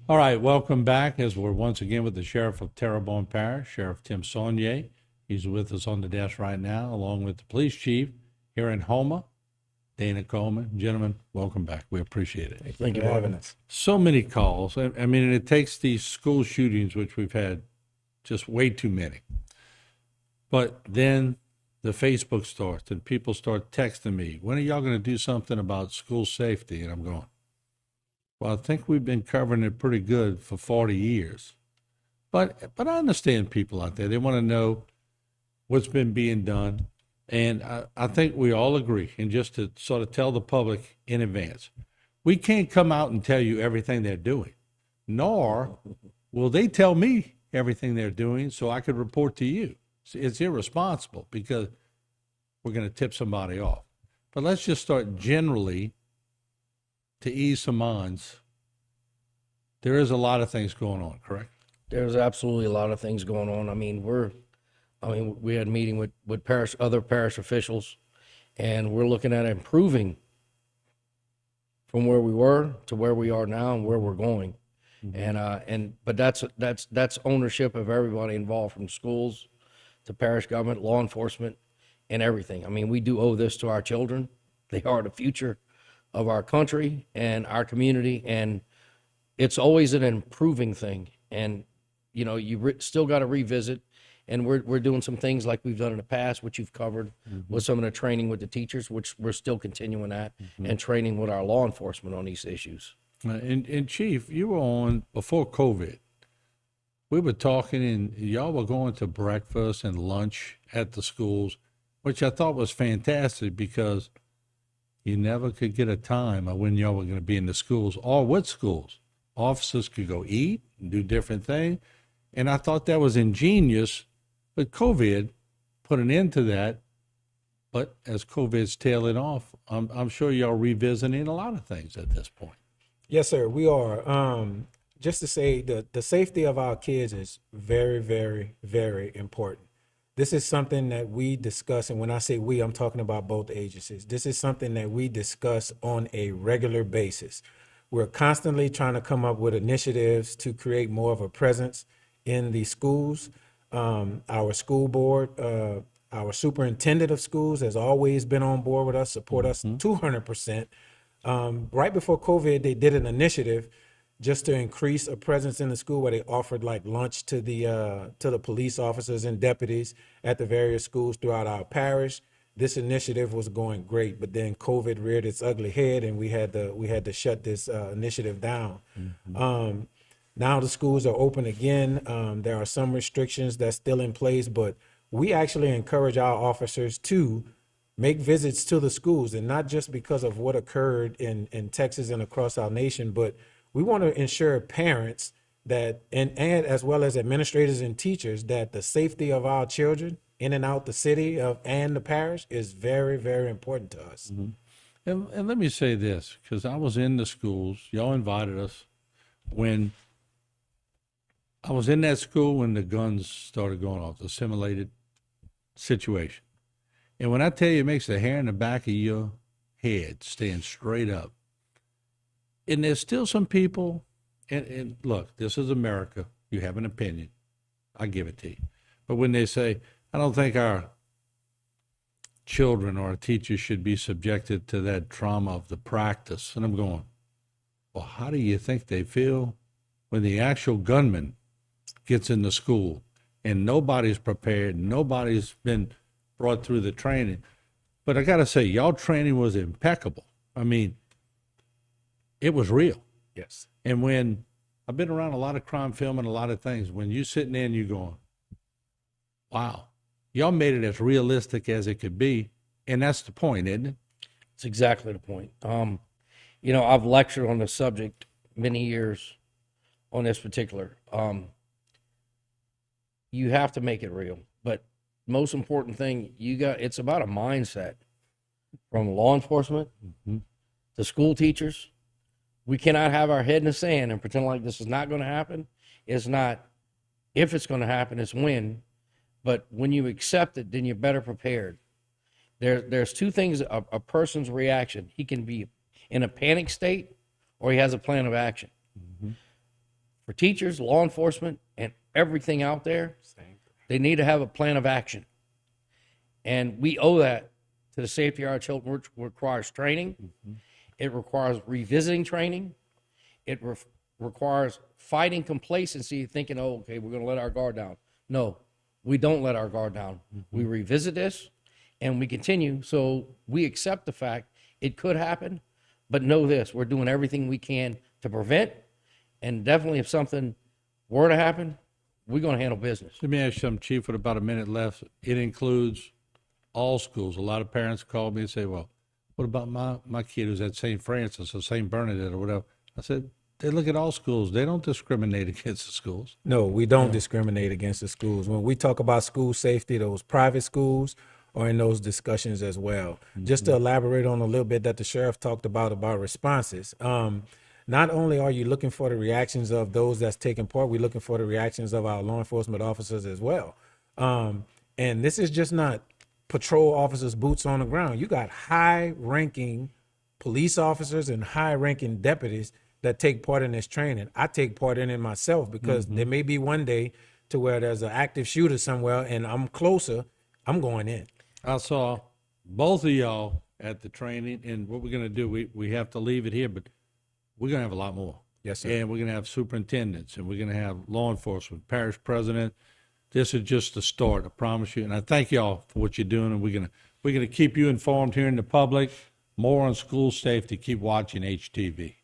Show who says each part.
Speaker 1: All right, welcome back as we're once again with the Sheriff of Terrebonne Parish, Sheriff Tim Soignet. He's with us on the desk right now, along with the police chief here in Houma, Dana Coleman. Gentlemen, welcome back. We appreciate it.
Speaker 2: Thank you for having us.
Speaker 1: So many calls. I mean, it takes these school shootings, which we've had just way too many. But then the Facebook starts and people start texting me, when are y'all going to do something about school safety? And I'm going, well, I think we've been covering it pretty good for 40 years. But I understand people out there. They want to know what's been being done. And I think we all agree, and just to sort of tell the public in advance, we can't come out and tell you everything they're doing, nor will they tell me everything they're doing so I could report to you. It's irresponsible because we're going to tip somebody off. But let's just start generally to ease some minds. There is a lot of things going on, correct?
Speaker 2: There's absolutely a lot of things going on. We had a meeting with other parish officials, and we're looking at improving from where we were to where we are now and where we're going. But that's ownership of everybody involved, from schools to parish government, law enforcement, and everything. I mean, we do owe this to our children. They are the future of our country and our community, and it's always an improving thing. And still got to revisit, and we're doing some things like we've done in the past, which you've covered with some of the training with the teachers, which we're still continuing at, and training with our law enforcement on these issues.
Speaker 1: And Chief, you were on before COVID. We were talking, and y'all were going to breakfast and lunch at the schools, which I thought was fantastic because you never could get a time of when y'all were going to be in the schools or with schools. Officers could go eat and do different things. And I thought that was ingenious, but COVID put an end to that. But as COVID's tailing off, I'm sure y'all revisiting a lot of things at this point.
Speaker 3: Yes, sir, we are. Just to say the safety of our kids is very, very, very important. This is something that we discuss, and when I say we, I'm talking about both agencies. This is something that we discuss on a regular basis. We're constantly trying to come up with initiatives to create more of a presence in the schools. Our school board, our superintendent of schools has always been on board with us, support us 200%. Right before COVID, they did an initiative just to increase a presence in the school where they offered like lunch to the police officers and deputies at the various schools throughout our parish. This initiative was going great, but then COVID reared its ugly head, and we had to shut this initiative down. Now the schools are open again. There are some restrictions that's still in place, but we actually encourage our officers to make visits to the schools, and not just because of what occurred in Texas and across our nation, but we want to ensure parents that, and as well as administrators and teachers, that the safety of our children in and out the city and the parish is very, very important to us.
Speaker 1: And let me say this, because I was in the schools, y'all invited us when I was in that school when the guns started going off, the simulated situation. And when I tell you, it makes the hair in the back of your head stand straight up. And there's still some people, and look, this is America. You have an opinion. I give it to you. But when they say, I don't think our children or our teachers should be subjected to that trauma of the practice. And I'm going, well, how do you think they feel when the actual gunman gets in the school and nobody's prepared, nobody's been brought through the training? But I got to say, y'all training was impeccable. I mean, it was real.
Speaker 3: Yes.
Speaker 1: And when I've been around a lot of crime film and a lot of things, when you're sitting there and you're going, wow, y'all made it as realistic as it could be. And that's the point, isn't it?
Speaker 2: It's exactly the point. I've lectured on the subject many years on this particular. You have to make it real. But most important thing, it's about a mindset from law enforcement to school teachers. We cannot have our head in the sand and pretend like this is not going to happen. It's not if it's going to happen, it's when. But when you accept it, then you're better prepared. There's two things, a person's reaction. He can be in a panic state or he has a plan of action. for teachers, law enforcement, and everything out there, they need to have a plan of action. And we owe that to the safety of our children, which requires training. It requires revisiting training. It requires fighting complacency, thinking, oh, okay, we're going to let our guard down. No, we don't let our guard down. We revisit this and we continue. So we accept the fact it could happen, but know this, we're doing everything we can to prevent. And definitely if something were to happen, we're going to handle business.
Speaker 1: Let me ask you something, Chief, with about a minute left. It includes all schools. A lot of parents call me and say, well, what about my kid who's at St. Francis or St. Bernadette or whatever? I said, they look at all schools. They don't discriminate against the schools.
Speaker 3: No, we don't discriminate against the schools. When we talk about school safety, those private schools are in those discussions as well. Just to elaborate on a little bit that the sheriff talked about responses. Not only are you looking for the reactions of those that's taking part, we're looking for the reactions of our law enforcement officers as well. And this is just not patrol officers, boots on the ground. You got high-ranking police officers and high-ranking deputies that take part in this training. I take part in it myself because there may be one day to where there's an active shooter somewhere and I'm closer, I'm going in.
Speaker 1: I saw both of y'all at the training, and what we're going to do, we have to leave it here, but we're going to have a lot more.
Speaker 3: Yes, sir.
Speaker 1: And we're going to have superintendents, and we're going to have law enforcement, parish president. This is just the start, I promise you. And I thank y'all for what you're doing, and we're going to keep you informed here in the public. More on school safety. Keep watching HTV.